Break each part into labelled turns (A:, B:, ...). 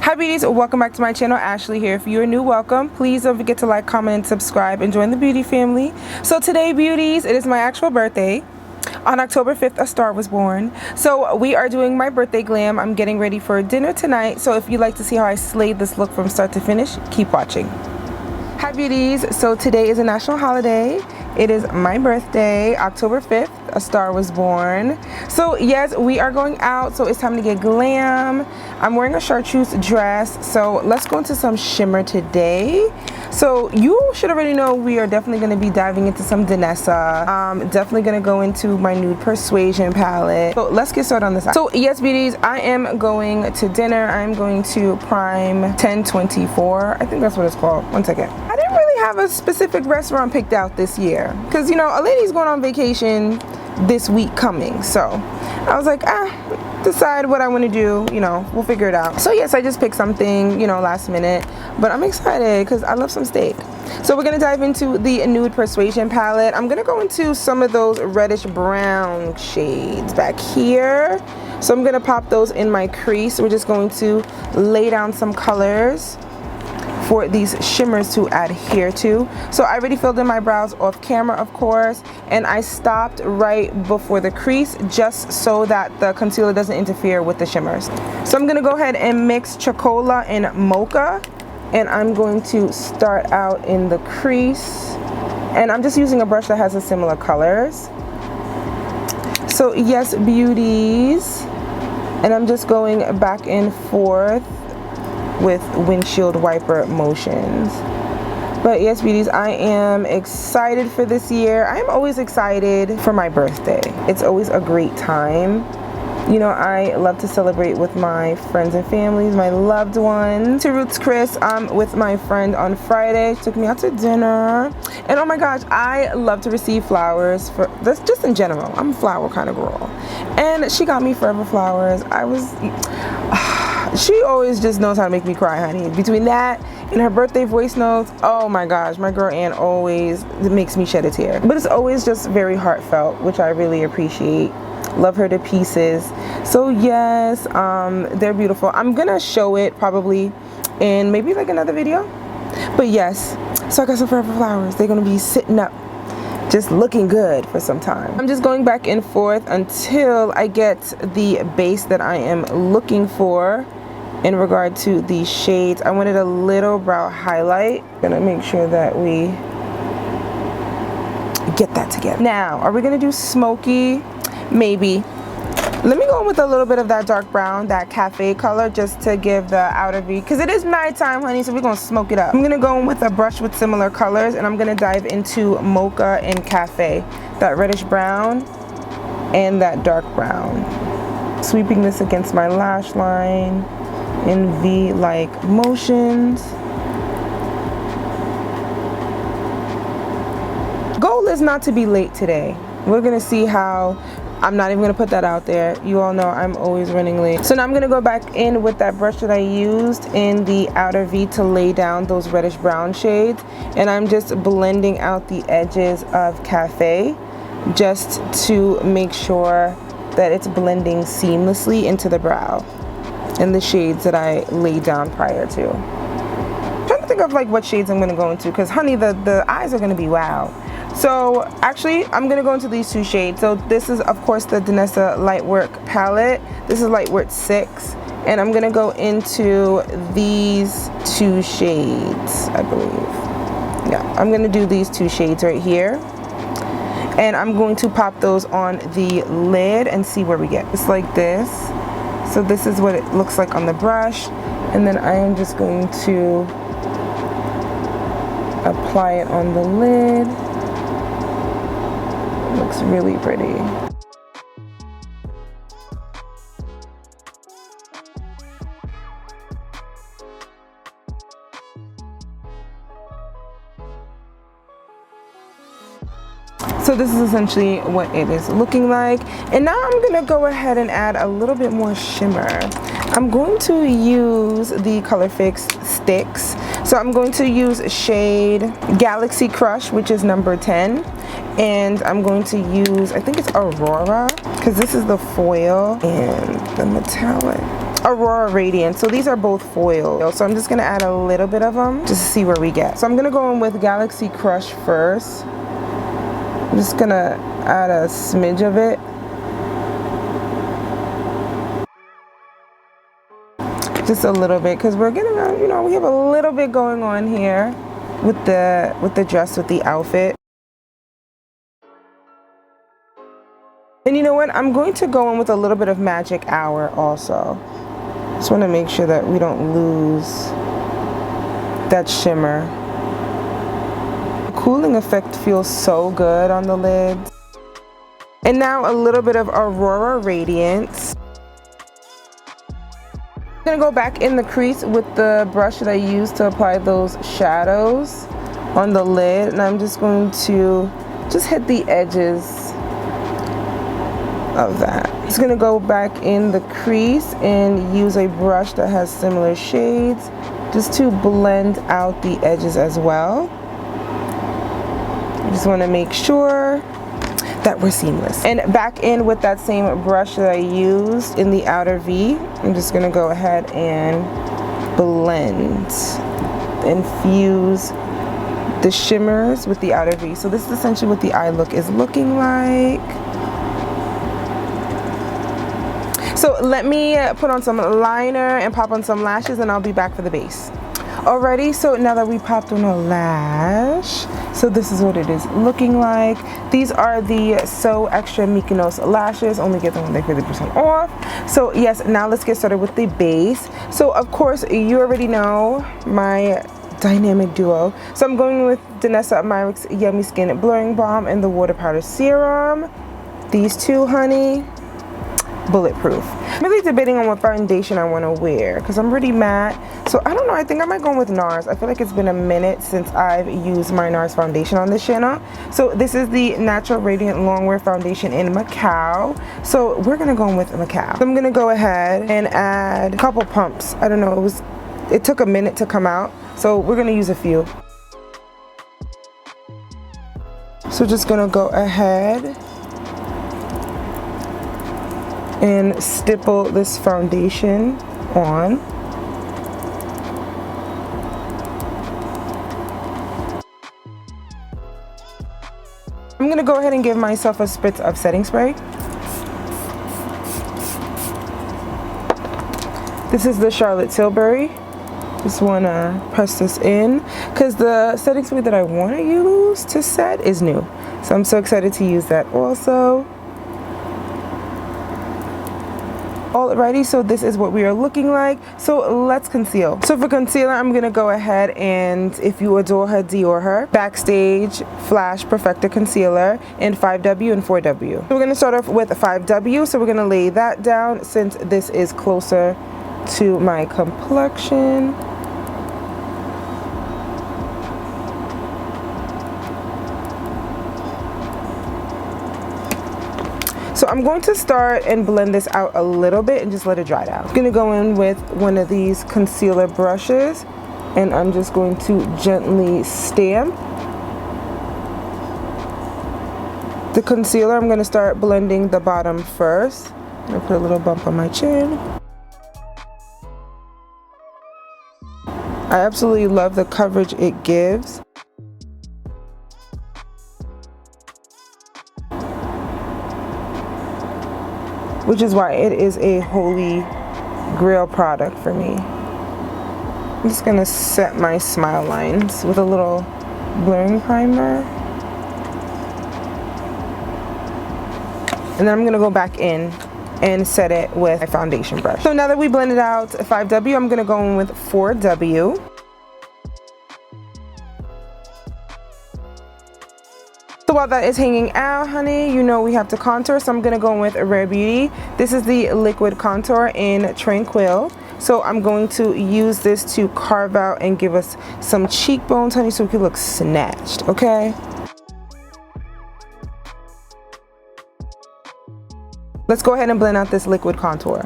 A: Hi beauties, welcome back to my channel. Ashley here. If you're new, welcome. Please don't forget to like, comment, and subscribe and join the beauty family. So today beauties, it is my actual birthday. On October 5th, a star was born. So we are doing my birthday glam. I'm getting ready for dinner tonight. So if you'd like to see how I slayed this look from start to finish, keep watching. Hi beauties, so today is a national holiday. It is my birthday, October 5th, a star was born. So yes, we are going out, so it's time to get glam. I'm wearing a chartreuse dress, so let's go into some shimmer today. So you should already know we are definitely going to be diving into some Danessa. Definitely going to go into my Nude Persuasion palette. So let's get started on this. So yes beauties, I am going to dinner. I'm going to Prime 1024. I think that's what it's called. One second. I didn't really have a specific restaurant picked out this year because, you know, a lady's going on vacation this week coming. So I was like, decide what I want to do, you know, we'll figure it out. So yes, I just picked something, you know, last minute, but I'm excited because I love some steak. So we're going to dive into the Nude Persuasion palette. I'm going to go into some of those reddish brown shades back here. So I'm going to pop those in my crease. We're just going to lay down some colors for these shimmers to adhere to. So I already filled in my brows off camera, of course, and I stopped right before the crease just so that the concealer doesn't interfere with the shimmers. So I'm gonna go ahead and mix Chocola and Mocha, and I'm going to start out in the crease, and I'm just using a brush that has a similar colors. So yes beauties, and I'm just going back and forth with windshield wiper motions. But yes beauties, I am excited for this year. I am always excited for my birthday. It's always a great time. You know, I love to celebrate with my friends and families, my loved ones. To Roots Chris, I'm with my friend on Friday. She took me out to dinner. And oh my gosh, I love to receive flowers for this, just in general. I'm a flower kind of girl. And she got me forever flowers. She always just knows how to make me cry, honey. Between that and her birthday voice notes, oh my gosh, my girl Ann always makes me shed a tear. But it's always just very heartfelt, which I really appreciate. Love her to pieces. So yes, they're beautiful. I'm gonna show it probably in maybe like another video. But yes, so I got some forever flowers. They're gonna be sitting up, just looking good for some time. I'm just going back and forth until I get the base that I am looking for in regard to the shades. I wanted a little brow highlight. Gonna make sure that we get that together. Now, are we gonna do smoky? Maybe. Let me go in with a little bit of that dark brown, that cafe color, just to give the outer V, because it is nighttime, honey, so we're gonna smoke it up. I'm gonna go in with a brush with similar colors, and I'm gonna dive into Mocha and Cafe, that reddish brown and that dark brown. Sweeping this against my lash line in V-like motions. Goal is not to be late today. We're gonna see how. I'm not even gonna put that out there. You all know I'm always running late. So now I'm gonna go back in with that brush that I used in the outer V to lay down those reddish brown shades. And I'm just blending out the edges of Cafe just to make sure that it's blending seamlessly into the brow and the shades that I laid down prior to. I'm trying to think of like what shades I'm gonna go into, because honey, the eyes are gonna be wow. So actually I'm gonna go into these two shades. So this is of course the Danessa Lightwork palette. This is Lightwork 6, and I'm gonna go into these two shades, I believe. Yeah, I'm gonna do these two shades right here, and I'm going to pop those on the lid and see where we get. It's like this. So this is what it looks like on the brush, and then I am just going to apply it on the lid. Looks really pretty. So this is essentially what it is looking like. And now I'm gonna go ahead and add a little bit more shimmer. I'm going to use the Color Fix sticks. So I'm going to use shade Galaxy Crush, which is number 10. And I'm going to use, I think it's Aurora, because this is the foil and the metallic. Aurora Radiance. So these are both foil. So I'm just gonna add a little bit of them just to see where we get. So I'm gonna go in with Galaxy Crush first. I'm just gonna add a smidge of it. Just a little bit, because we're getting, you know, we have a little bit going on here with the dress, with the outfit. And you know what? I'm going to go in with a little bit of Magic Hour also. Just want to make sure that we don't lose that shimmer. The cooling effect feels so good on the lids. And now a little bit of Aurora Radiance. I'm going to go back in the crease with the brush that I used to apply those shadows on the lid. And I'm just going to just hit the edges of that. Just gonna go back in the crease and use a brush that has similar shades just to blend out the edges as well. I just want to make sure that we're seamless. And back in with that same brush that I used in the outer V, I'm just gonna go ahead and blend, infuse the shimmers with the outer V. So this is essentially what the eye look is looking like. So let me put on some liner and pop on some lashes, and I'll be back for the base. Alrighty, so now that we popped on a lash, so this is what it is looking like. These are the So Extra Mykonos lashes. Only get them when they're 50% off. So yes, now let's get started with the base. So of course, you already know my dynamic duo. So I'm going with Danessa Myricks Yummy Skin Blurring Balm and the Water Powder Serum. These two, honey, bulletproof. I'm really debating on what foundation I want to wear because I'm pretty matte. So I don't know, I think I might go with NARS. I feel like it's been a minute since I've used my NARS foundation on this channel. So this is the Natural Radiant Longwear Foundation in Macau. So we're gonna go with Macau. So I'm gonna go ahead and add a couple pumps. I don't know, it took a minute to come out. So we're gonna use a few. So just gonna go ahead and stipple this foundation on. I'm gonna go ahead and give myself a spritz of setting spray. This is the Charlotte Tilbury. Just wanna press this in because the setting spray that I wanna use to set is new. So I'm so excited to use that also. Alrighty, so this is what we are looking like. So let's conceal. So for concealer, I'm gonna go ahead and, if you adore her, Dior her, Backstage Flash Perfector Concealer in 5W and 4W. So we're gonna start off with 5W. So we're gonna lay that down since this is closer to my complexion. So I'm going to start and blend this out a little bit and just let it dry out. I'm going to go in with one of these concealer brushes and I'm just going to gently stamp the concealer. I'm going to start blending the bottom first. I'm going to put a little bump on my chin. I absolutely love the coverage it gives. Which is why it is a holy grail product for me. I'm just gonna set my smile lines with a little blurring primer. And then I'm gonna go back in and set it with my foundation brush. So now that we blended out 5W, I'm gonna go in with 4W. So while that is hanging out, honey, you know we have to contour. So I'm gonna go in with Rare Beauty. This is the liquid contour in Tranquil. So I'm going to use this to carve out and give us some cheekbones, honey, so we can look snatched, okay? Let's go ahead and blend out this liquid contour.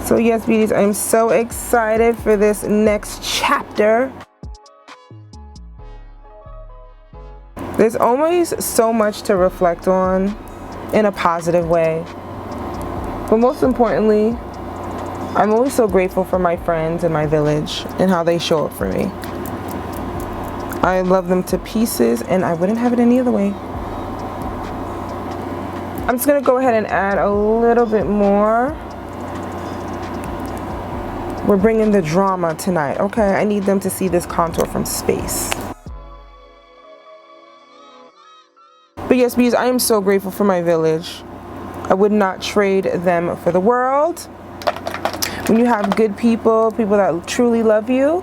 A: So yes, beauties, I'm so excited for this next chapter. There's always so much to reflect on in a positive way. But most importantly, I'm always so grateful for my friends in my village and how they show up for me. I love them to pieces and I wouldn't have it any other way. I'm just gonna go ahead and add a little bit more. We're bringing the drama tonight, okay? I need them to see this contour from space. But yes, because I am so grateful for my village. I would not trade them for the world. When you have good people, people that truly love you,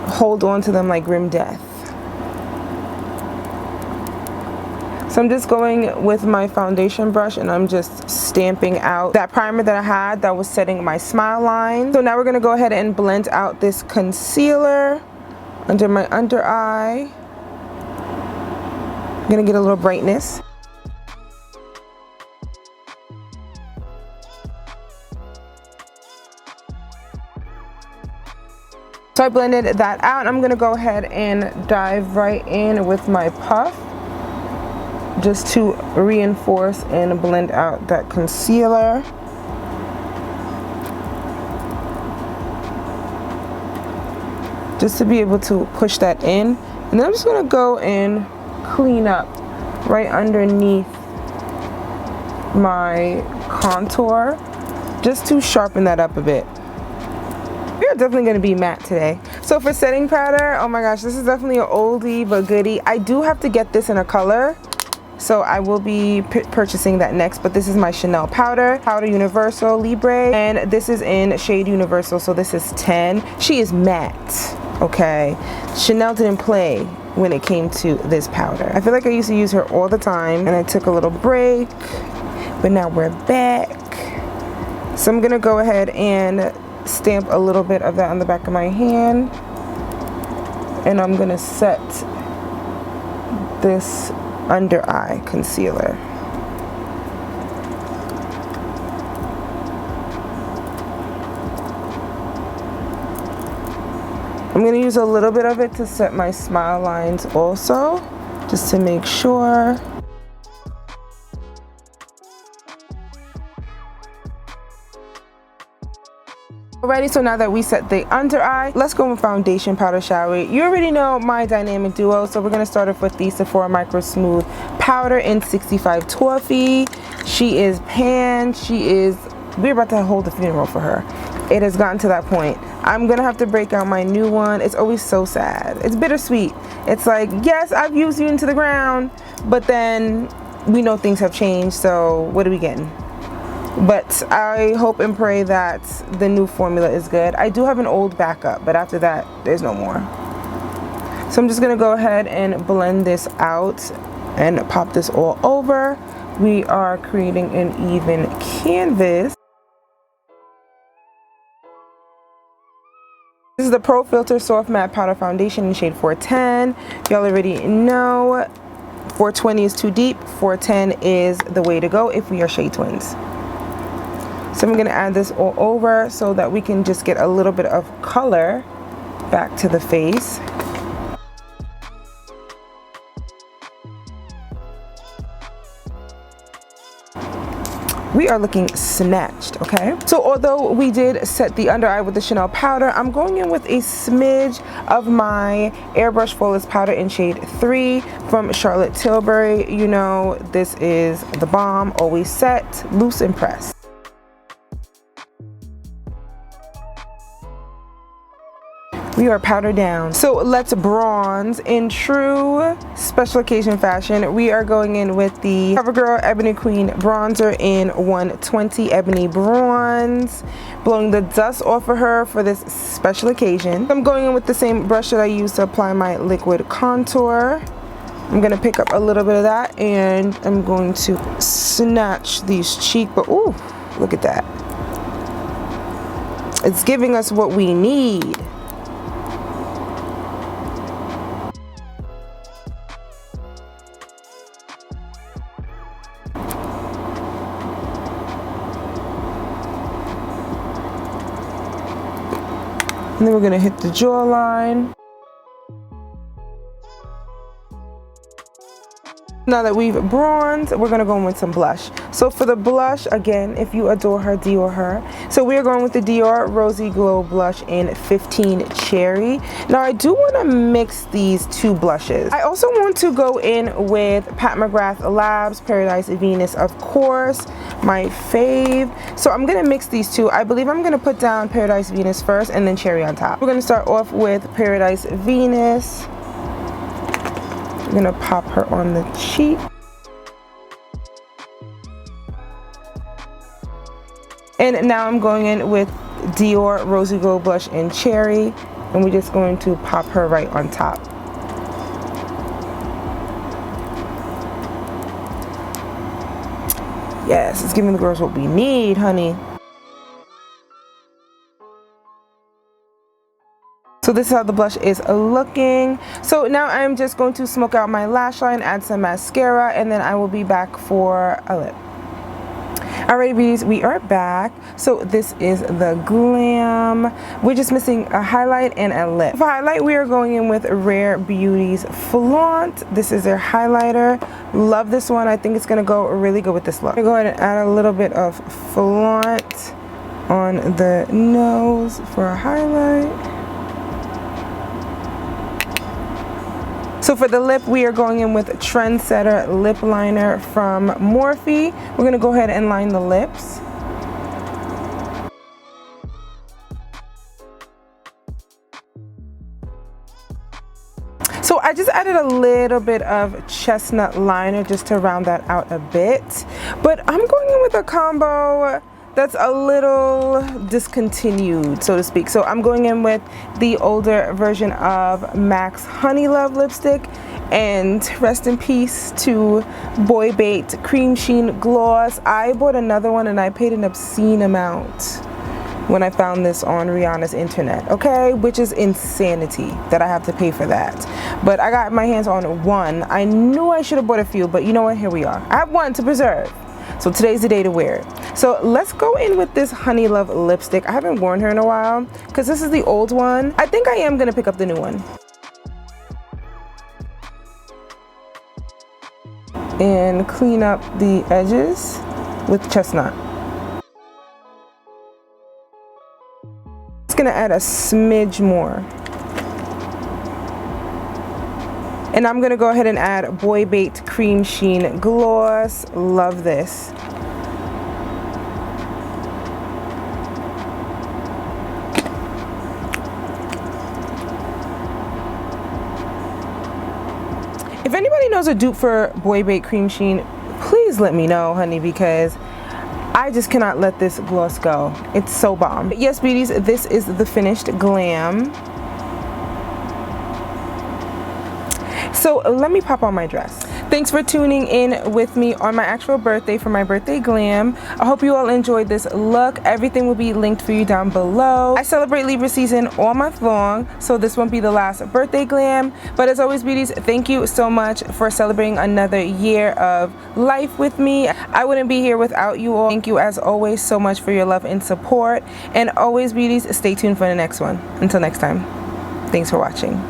A: hold on to them like grim death. So I'm just going with my foundation brush and I'm just stamping out that primer that I had that was setting my smile line. So now we're going to go ahead and blend out this concealer under my under eye. I'm going to get a little brightness. So I blended that out. I'm going to go ahead and dive right in with my puff just to reinforce and blend out that concealer. Just to be able to push that in. And then I'm just going to go and clean up right underneath my contour just to sharpen that up a bit. We're definitely going to be matte today. So for setting powder, oh my gosh, this is definitely an oldie but goodie. I do have to get this in a color, so I will be purchasing that next. But this is my Chanel powder Universal Libre, and this is in shade Universal, so this is 10. She is matte, okay? Chanel didn't play when it came to this powder. I feel like I used to use her all the time, and I took a little break, but now we're back. So I'm gonna go ahead and stamp a little bit of that on the back of my hand, and I'm gonna set this under eye concealer. I'm going to use a little bit of it to set my smile lines also, just to make sure. Alrighty, so now that we set the under eye, let's go with foundation powder, shall we? You already know my dynamic duo, so we're going to start off with the Sephora Micro Smooth Powder in 65 Toffee. She is pan. We're about to hold a funeral for her. It has gotten to that point. I'm going to have to break out my new one. It's always so sad. It's bittersweet. It's like, yes, I've used you into the ground, but then we know things have changed, so what are we getting? But I hope and pray that the new formula is good. I do have an old backup, but after that, there's no more. So I'm just gonna go ahead and blend this out and pop this all over. We are creating an even canvas. This is the Pro Filter Soft Matte Powder Foundation in shade 410. Y'all already know 420 is too deep, 410 is the way to go if we are shade twins. So I'm going to add this all over so that we can just get a little bit of color back to the face. We are looking snatched, okay? So although we did set the under eye with the Chanel powder, I'm going in with a smidge of my Airbrush Flawless powder in shade 3 from Charlotte Tilbury. You know, this is the bomb, always set, loose and press. We are powdered down. So let's bronze in true special occasion fashion. We are going in with the Covergirl Ebony Queen bronzer in 120 Ebony Bronze, blowing the dust off of her for this special occasion. I'm going in with the same brush that I used to apply my liquid contour. I'm gonna pick up a little bit of that and I'm going to snatch these cheek, but ooh, look at that. It's giving us what we need. And then we're going to hit the jawline. Now that we've bronzed, we're gonna go in with some blush. So for the blush, again, if you adore her, Dior her. So we are going with the Dior Rosy Glow Blush in 15 Cherry. Now I do wanna mix these two blushes. I also want to go in with Pat McGrath Labs Paradise Venus, of course, my fave. So I'm gonna mix these two. I believe I'm gonna put down Paradise Venus first and then Cherry on top. We're gonna start off with Paradise Venus. I'm gonna pop her on the cheek. And now I'm going in with Dior Rosy Glow Blush in Cherry, and we're just going to pop her right on top. Yes, it's giving the girls what we need, honey. So this is how the blush is looking. So now I'm just going to smoke out my lash line, add some mascara, and then I will be back for a lip. Alright, beauties, we are back. So this is the Glam. We're just missing a highlight and a lip. For highlight, we are going in with Rare Beauty's Flaunt. This is their highlighter. Love this one. I think it's going to go really good with this look. I'm going to go ahead and add a little bit of Flaunt on the nose for a highlight. So for the lip, we are going in with Trendsetter Lip Liner from Morphe. We're going to go ahead and line the lips. So I just added a little bit of chestnut liner just to round that out a bit. But I'm going in with a combo that's a little discontinued, so to speak. So I'm going in with the older version of MAC's Honey Love lipstick, and rest in peace to Boy Bait Cremesheen gloss. I bought another one and I paid an obscene amount when I found this on Rihanna's internet, okay? Which is insanity that I have to pay for that. But I got my hands on one. I knew I should have bought a few, but you know what, here we are. I have one to preserve. So today's the day to wear it. So let's go in with this Honey Love lipstick. I haven't worn her in a while because this is the old one. I think I am gonna pick up the new one. And clean up the edges with chestnut. It's gonna add a smidge more. And I'm gonna go ahead and add Boy Bait Cremesheen gloss. Love this. If anybody knows a dupe for Boy Bait Cremesheen, please let me know, honey, because I just cannot let this gloss go. It's so bomb. Yes, beauties, this is the finished Glam. So let me pop on my dress. Thanks for tuning in with me on my actual birthday for my birthday glam. I hope you all enjoyed this look. Everything will be linked for you down below. I celebrate Libra season all month long, so this won't be the last birthday glam. But as always, beauties, thank you so much for celebrating another year of life with me. I wouldn't be here without you all. Thank you as always so much for your love and support. And always, beauties, stay tuned for the next one. Until next time, thanks for watching.